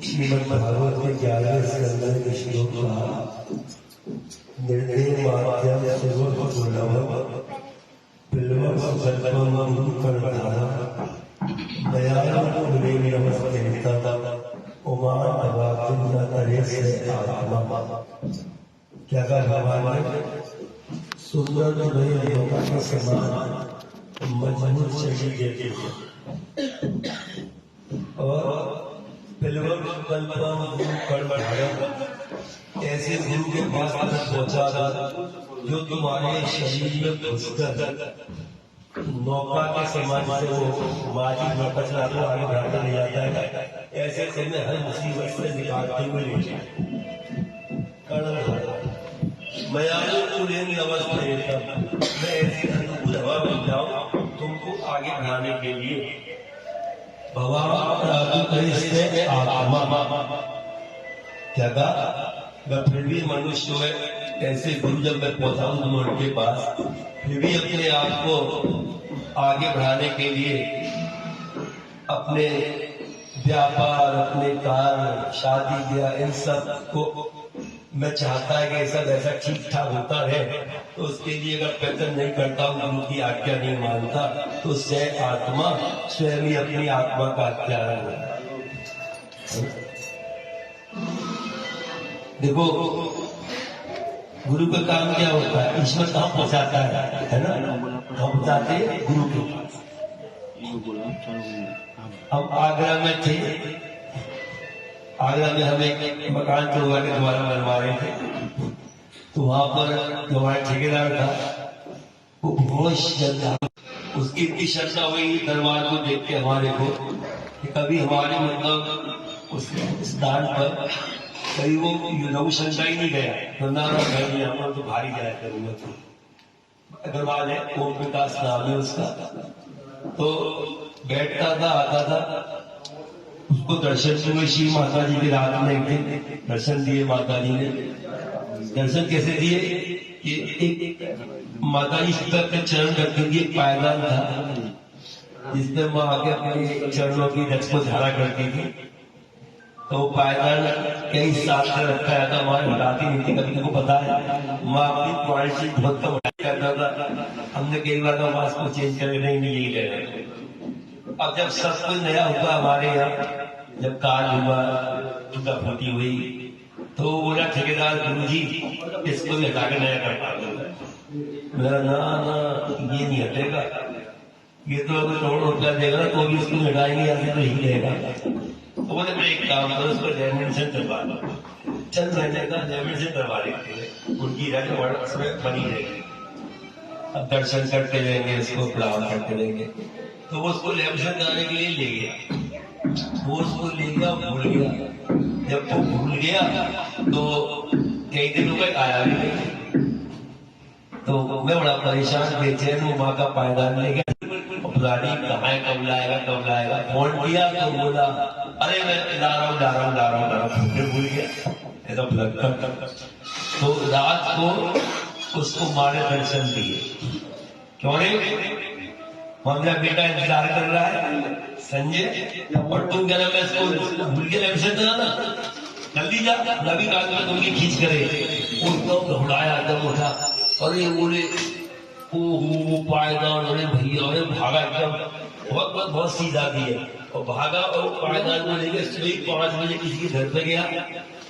श्रीमद् भागवत के 11वें स्कंद के श्लोक का निर्णय माध्यम सर्वोपलब्ध बिल्वं सुकल्पं कर्मधारा दयालु गुणे नमस्ते उमा नवाकिन्ना तरेसे आत्मा। क्या भगवान ने सुंदर लोगों के समान मजबूत शरीर देते हैं और ऐसे गुरु के पास पहुंचा जो तुम्हारे शरीर में घुसकर नौका के समान से वो मारी नौका चला को आगे बढ़ाता ले जाता है। ऐसे तुम्हें हर मुसीबत से निकालते हुए ले मैं अवस्था मैं ऐसी अनुकूल हवा बन जाऊं तुमको आगे बढ़ाने के लिए। क्या कहा? फिर भी मनुष्य है ऐसे गुरु जब मैं पहुंचाऊं उनके पास फिर भी अपने आप को आगे बढ़ाने के लिए अपने व्यापार अपने कार्य शादी ब्याह इन सब को मैं चाहता है कि सब ऐसा ठीक ठाक होता है। तो उसके लिए अगर प्रयत्न नहीं करता हूँ गुरु की आज्ञा नहीं मानता तो आत्मा स्वयं ही अपनी आत्मा का हत्यारा है। देखो गुरु का काम क्या होता है? ईश्वर कहाँ पहुंचाता है ना? हम पहुंचाते हैं गुरु के पास। हम आगरा में थे, आगरा में हम एक मकान चौबा के द्वारा बनवा रहे थे। तो वहां पर जो हमारा ठेकेदार था वो बहुत श्रद्धा, उसकी इतनी श्रद्धा हुई दरबार को देख के हमारे को कि कभी हमारे मतलब उस स्थान पर कभी वो लघु शंका ही नहीं गया तो ना घर तो भारी जाया करूंगा। तो अग्रवाल है ओम विकास नाम है उसका। तो बैठता था आता था उसको दर्शन हुए श्री माता जी की रात में एक दिन दर्शन दिए। माता जी ने दर्शन कैसे दिए कि एक माता जी के चरण रखते हुए पायदान था जिसमें माँ आके अपने चरणों की रक्ष को धारा करती थी। तो पायदान कई साल से रखा है था, माँ हटाती नहीं थी। कभी को पता है माँ अपनी क्वालिटी बहुत कम करता था। हमने कई बार तो मास्क को चेंज करके नहीं यही रहे। अब जब सब कुछ नया हुआ हमारे यहाँ, जब कार्ड हुआ टूटा फूटी हुई तो बोला ठेकेदार गुरु जी इसको भी हटा के नया कर पाते। मेरा ना ये नहीं हटेगा, ये तो अगर ₹100 देगा तो भी उसको हटा ही नहीं आते तो यही रहेगा। तो बोले मैं एक काम करो उसको लेमिनेशन करवा लो, चंद महीने का लेमिनेशन करवा लेते उनकी उसमें बनी रहेगी। अब दर्शन करते रहेंगे इसको प्रणाम करते रहेंगे। तो वो उसको लेमिनेशन कराने के लिए ले गया। वो उसको ले गया भूल गया। जब वो भूल गया तो कई दिनों तक आया भी नहीं। तो मैं बड़ा परेशान बेचैन हूँ। माँ का पायदान ले गया, पुरानी कहाँ है, कब लाएगा। फोन किया तो बोला अरे मैं ला रहा हूँ फिर भूल गया। तो रात को उसको माँ ने दर्शन दिए। क्यों रे मेरा बेटा इंतजार कर रहा है संजय और तुम कह रहे मैं इसको भूल के दर्शन कराना जल्दी जा। नबी काल में तुमकी खींच करे वो घबराया एकदम उठा। अरे बोले वो पायदान, अरे भैया अरे भागा एकदम बहुत सीधा दिया और भागा और पायदान को लेकर सुबह 5 बजे किसी के घर पे गया।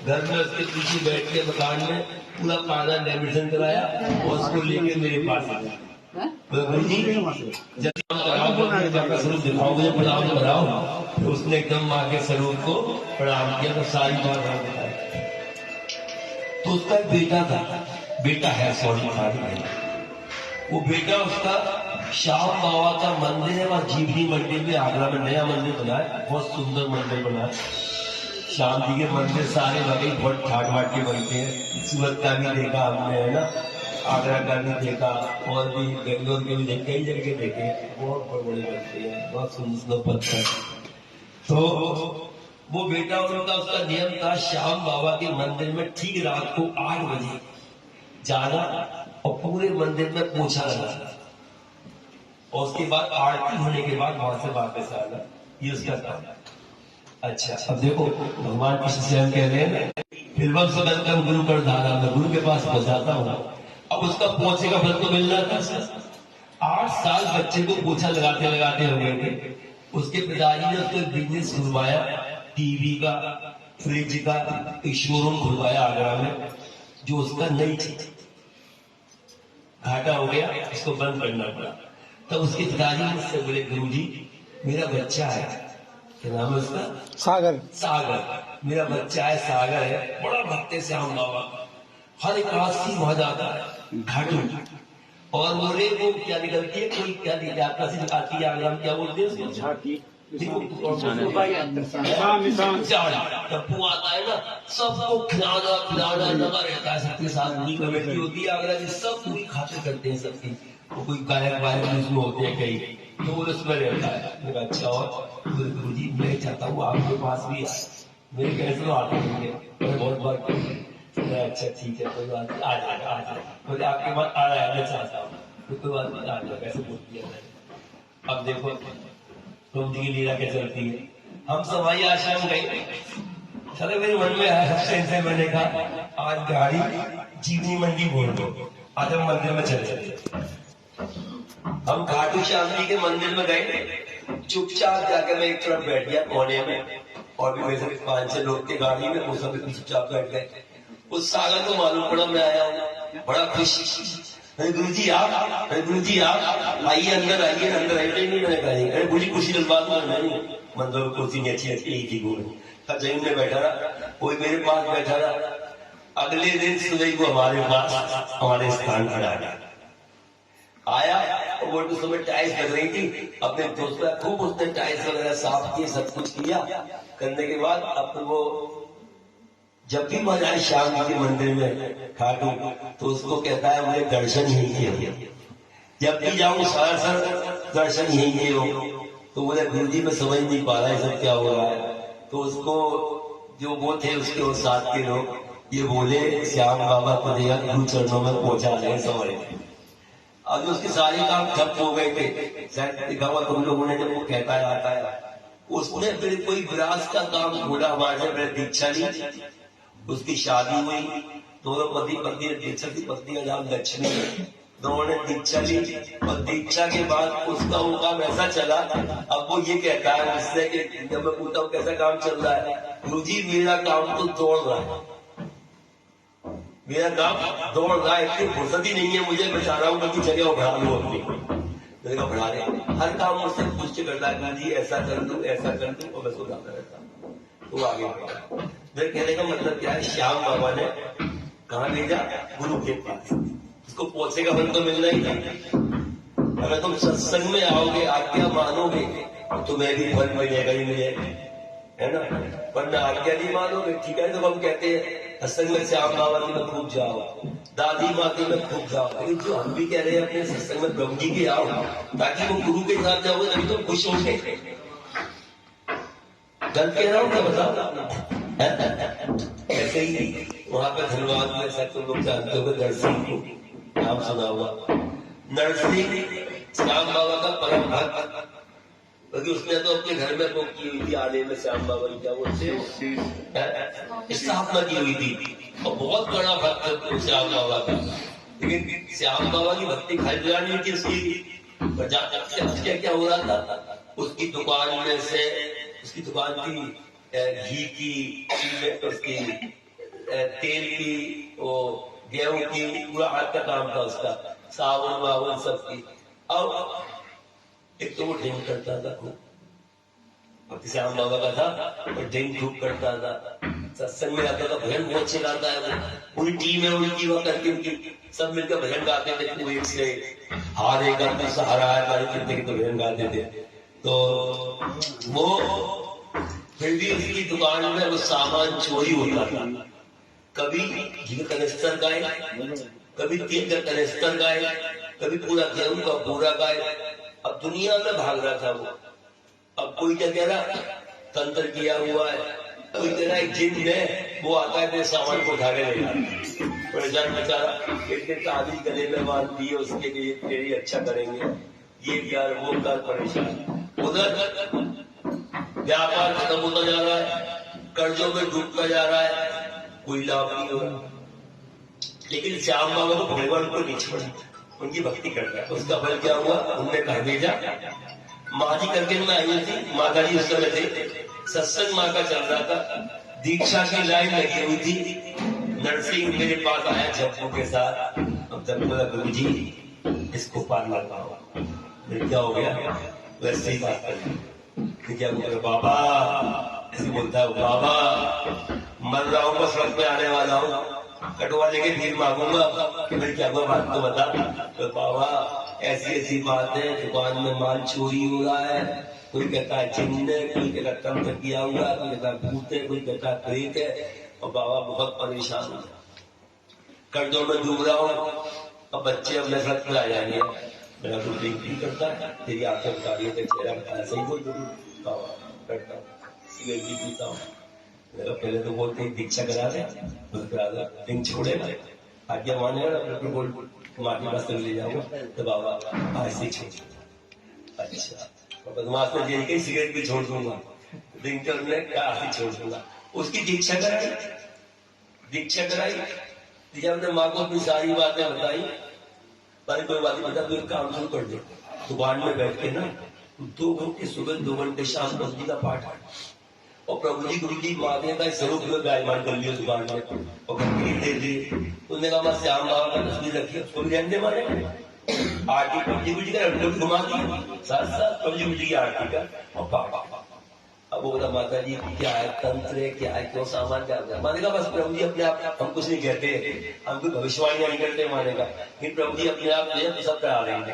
घर में उसके पीछे बैठ के मकान में पूरा पायदान लेमिनेशन कराया और उसको लेके मेरे पास आया। स्वरूप दिखाओ मुझे, प्रणाम कराओ। तो उसने एकदम माँ के स्वरूप को प्रणाम किया तो सारी बात बताई। तो उसका बेटा था, बेटा है सॉरी वो बेटा उसका श्याम बाबा का मंदिर है वहां जीवनी मंदिर में आगरा में नया मंदिर बना है, बहुत सुंदर मंदिर बना है। श्याम जी के मंदिर सारे लगे बहुत ठाट ठाट के बनते हैं। सूरत का भी देखा हमने है ना, आगरा का भी देखा और भी बेंगलोर के भी देखे, कई जगह देखे। बहुत बड़े बनते हैं, बहुत सुंदर पत्थर। तो वो बेटा उनका उसका नियम था श्याम बाबा के मंदिर में ठीक रात को 8 बजे जाना और पूरे मंदिर में पोछा लगाना और उसके बाद आरती होने के बाद वहां से वापस आना। ये उसका काम। अच्छा, अब देखो भगवान कृष्ण स्वयं कह रहे हैं फिर वक्त सुगंधम गुरु कर धारा, मैं गुरु के पास पहुंचाता हूँ। अब उसका पहुंचे का फल तो मिल रहा था सर। 8 साल बच्चे को पोछा लगाते लगाते हो गए थे। उसके पिताजी ने उसको बिजनेस खुलवाया, टीवी का, फ्रिज का एक शोरूम खुलवाया आगरा में, जो उसका नहीं था, घाटा हो गया, इसको बंद करना पड़ा। तब उसके पिताजी मुझसे बोले गुरुजी मेरा बच्चा है, क्या नाम है उसका? सागर। सागर, मेरा बच्चा है, सागर है, बड़ा भक्त है श्याम बाबा, हर एकादशी वहां जाता है घाटू। और बोले वो क्या निकलती है, कोई क्या यात्रा से निकालती है आगरा में, क्या बोलते हैं उसको? झांकी। टप्पू आता है ना, सबको खिलाना पिलाना लगा रहता है, सबके साथ पूरी कमेटी होती है आगरा की, सब पूरी खातिर करते हैं सबकी। वो कोई गायक वायक उसमें होते हैं कई, तो वो उसमें रहता है। अच्छा, और गुरु जी मैं चाहता हूँ आपके पास भी आए, मेरे कैसे आते होंगे, मैं बहुत बार। अच्छा ठीक है, कोई बात नहीं, आ जाएगा आ जाएगा, मुझे आपके पास आ रहा है, मैं चाहता हूँ, तो कोई बात नहीं, आ जाएगा, ऐसे बोल दिया मैंने। अब देखो तुम जी की लीला कैसे चलती है। हम सवाई आश्रम गए, चले मेरे मन में आया से मैंने कहा आज गाड़ी जीवनी मंडी बोल दो, आज हम मंदिर में चले जाते। हम खाटू श्याम जी के मंदिर में गए, चुपचाप जाकर मैं एक तरफ बैठ गया कोने में, और भी मेरे 5-6 लोग के गाड़ी में, वो सब चुपचाप बैठ गए। उस सागर को मालूम पड़ा मैं आया हूँ, बड़ा खुश। अरे गुरु जी आप, अरे गुरु जी आप आइए, अंदर आइए, अंदर आइए। नहीं मैंने कहा नहीं, अरे बुरी खुशी बात नहीं, मंदिर कुर्सी नहीं अच्छी अच्छी ही थी, गुरु जमीन में बैठा रहा, कोई मेरे पास बैठा रहा। अगले दिन सुबह को हमारे पास हमारे स्थान पर आया, और वो तो सुबह टाइल्स लग रही थी, अपने दोस्त का खूब उसने टाइल्स वगैरह साफ किए, सब कुछ किया। करने के बाद अब वो जब भी वहां जाए श्याम जी के मंदिर में खाटू, तो उसको कहता है मुझे दर्शन ही किया, जब भी जाऊं सर दर्शन ही किए हो। तो बोले गुरु जी मैं समझ नहीं पा रहा है सब क्या हो रहा है। तो उसको जो वो थे उसके और साथ के लोग ये बोले श्याम बाबा को गुरु चरणों में पहुंचा रहे समझ। अब उसके सारे काम ठप हो गए थे, शायद देखा हुआ तुम लोगों ने, जब वो कहता है आता है, उसने फिर कोई विरासत का काम ढूंढा, हमारे से दीक्षा ली, उसकी शादी हुई, दोनों पति पत्नी ने दीक्षा की, पत्नी का नाम लक्ष्मी, दोनों ने दीक्षा ली। और दीक्षा के बाद उसका वो काम ऐसा चला, अब वो ये कहता है मुझसे कि जब मैं पूछता हूँ कैसा काम चल रहा है, गुरुजी मेरा काम तो दौड़ रहा है, मेरा काम दौड़ रहा है, इतनी फुर्सत ही नहीं है मुझे, मैं चाह रहा हूँ कभी जगह बढ़ा लू अपनी, जगह बढ़ा रहे, हर काम मुझसे पूछ के करता है, गुरुजी ऐसा कर दू ऐसा कर दू, और मैं सुधारता रहता हूँ। तो आगे मेरे कहने का मतलब क्या है, श्याम बाबा ने कहा भेजा? गुरु के पास। उसको पहुंचे का फल तो मिलना ही था। अगर तुम सत्संग में आओगे, आज्ञा मानोगे, तो मैं भी फल मिलेगा ही मिलेगा, है ना। वरना आज्ञा नहीं मानोगे, ठीक है। तो हम कहते हैं सत्संग में श्याम बाबा की में खूब जाओ, दादी माँ की में खूब जाओ, लेकिन जो हम भी कह रहे हैं अपने सत्संग में प्रभु जी के आओ, ताकि वो गुरु के साथ जाओगे तभी तो खुश होंगे। गलत कह रहा हूँ क्या बताओ? ऐसे ही वहां पे धनबाद में ऐसा तुम लोग जानते हो, नरसिंह को नाम सुना हुआ, नरसिंह श्याम बाबा का परम भक्त, क्योंकि उसने तो अपने घर में वो की हुई थी, आने में श्याम बाबा की क्या बोलते स्थापना की हुई थी, और बहुत बड़ा भक्त श्याम बाबा का। लेकिन श्याम बाबा की भक्ति खाली नहीं थी उसकी, क्या हो रहा था, उसकी दुकान में से, उसकी दुकान की घी की, उसकी तेल की, वो गेहूं की, पूरा हाथ का काम था उसका, साबुन वाबुन सब की। और एक तो वो ड्रिंक करता था, श्याम बाबा का था, और ड्रिंक खूब करता था, सत्संग में आता था, भजन बहुत अच्छे गाता है वो, पूरी टीम है उनकी, वह करके उनकी सब मिलकर भजन गाते थे, पूरे से हारेगा तो सहारा है कितने तो भजन गाते थे। तो वो फिर भी उसकी दुकान में वो सामान चोरी होता था, कभी घी का कनिस्तर गाय, कभी तेल का कनिस्तर गाय, कभी पूरा गेहूं का पूरा गाय। अब दुनिया में भाग रहा था वो। अब कोई क्या कह रहा तंत्र किया हुआ है, कोई कह रहा है जिन में वो आता है तो सामान को उठा के ले जाता, परेशान बेचारा, इतने ताबीज गले में बांध दिए उसके लिए, तेरी अच्छा करेंगे, ये क्या वो कर, परेशान। उधर व्यापार खत्म होता जा रहा है, कर्जों में डूबता जा रहा है, कोई लाभ नहीं हो रहा। लेकिन श्याम बाबा को भगवान को नहीं छोड़ा, उनकी भक्ति करता है। उसका फल क्या हुआ? उनने घर भेजा। माँ जी करके में आई थी, माता जी उस समय थे, सत्संग माँ का चल रहा था, दीक्षा की लाइन लगी हुई थी। नरसिंह मेरे पास आया झप्पू के साथ। अब जब बोला गुरु जी इसको पार लगाओ। क्या हो गया? वैसे ही बात कर, क्या बोले बाबा, ऐसे बोलता है बाबा मर रहा हूँ, बस वक्त में आने वाला हूँ, कटवा लेके फिर मांगूंगा कि भाई क्या हुआ बात तो बता। तो बाबा ऐसी ऐसी बात है, दुकान में माल चोरी हो रहा है, कोई कहता है जिन्न है, कोई कहता तंत्र किया हुआ है, कोई कहता भूत है, कोई कहता प्रेत है। और बाबा बहुत परेशान हो, कर्जों में डूब रहा हूँ, अब बच्चे अब नफरत में आ जाएंगे। मेरा तो ड्रिंक भी करता है, तेरी आंखें उतारी है, चेहरा बताया, सही बोल बाबा करता हूँ, सिगरेट भी पीता हूँ। पहले तो बोलते हैं दीक्षा करा दे, करा दो, ड्रिंक छोड़ेगा, आज्ञा मानेगा, फिर बोल माटी पास ले जाऊंगा। तो बाबा ऐसे छोड़, अच्छा बदमाश ने जेल के सिगरेट भी छोड़ दूंगा, ड्रिंक करने का छोड़ दूंगा। उसकी दीक्षा कराई, दीक्षा कराई, जब ने माँ को अपनी सारी बातें बताई, पर कोई बात नहीं बता, तो एक काम शुरू कर दे, दुकान में बैठ के ना 2 घंटे सुबह 2 घंटे शाम प्रभु जी का पाठ, और प्रभु जी गुरु जी माँ का स्वरूप में विराजमान कर लिया दुकान में, और दे दिए। उन्होंने कहा मैं श्याम बाबा का तस्वीर रखी, उसको भी रहने माने आरती प्रभु जी गुरु जी का घुमा दी, साथ साथ प्रभु जी गुरु जी की आरती का। और पापा अब बोला माता जी क्या है, तंत्र है क्या है, क्यों सामान क्या होता है? मानेगा बस प्रभु जी अपने आप, हम कुछ नहीं कहते, हम कोई भविष्यवाणी नहीं करते, मानेगा फिर प्रभु जी अपने आप जो सब करा लेंगे।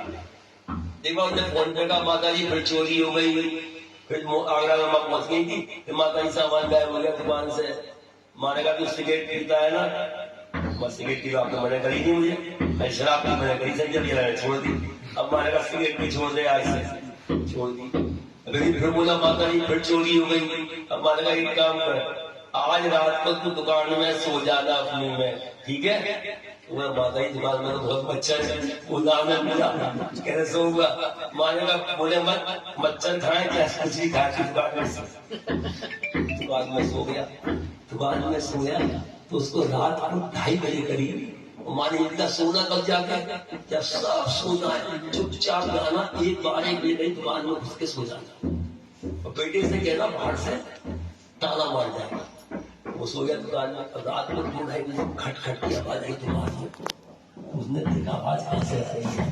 देखो उन्होंने फोन पे कहा माता जी फिर चोरी हो गई, फिर आगरा में माँ पहुंच गई थी, फिर माता जी सामान गायब हो गया दुकान से। मानेगा तू सिगरेट पीता है ना, बस सिगरेट की आपने मना करी नहीं मुझे, शराब की मैंने करी संजय छोड़ दी, अब मानेगा सिगरेट भी छोड़ दे, आज से छोड़ दी। फिर बोला माता जी फिर चोरी हो गई, अब माने का एक काम कर, आज रात को तू दुकान में सो जाना अपने में, ठीक है? माता जी दुकान में तो बहुत मच्छर है, उदार में मिला कैसे सोऊंगा? माने का बोले मत मच्छर खाए क्या, कुछ भी खा के दुकान में सो गया। दुकान में सोया तो उसको रात को 2:30 बजे करीब माने इतना सोना कब जाता है, जब सब सोना है चुपचाप जाना, एक बार एक बजे दुकान में घुस के सो जाना, और बेटे से कहना बाहर से ताला मार जाएगा। वो सो गया दुकान में, रात को 2-2:30 बजे खट खट की आवाज आई दुकान में। उसने देखा आवाज कहां से आ रही है,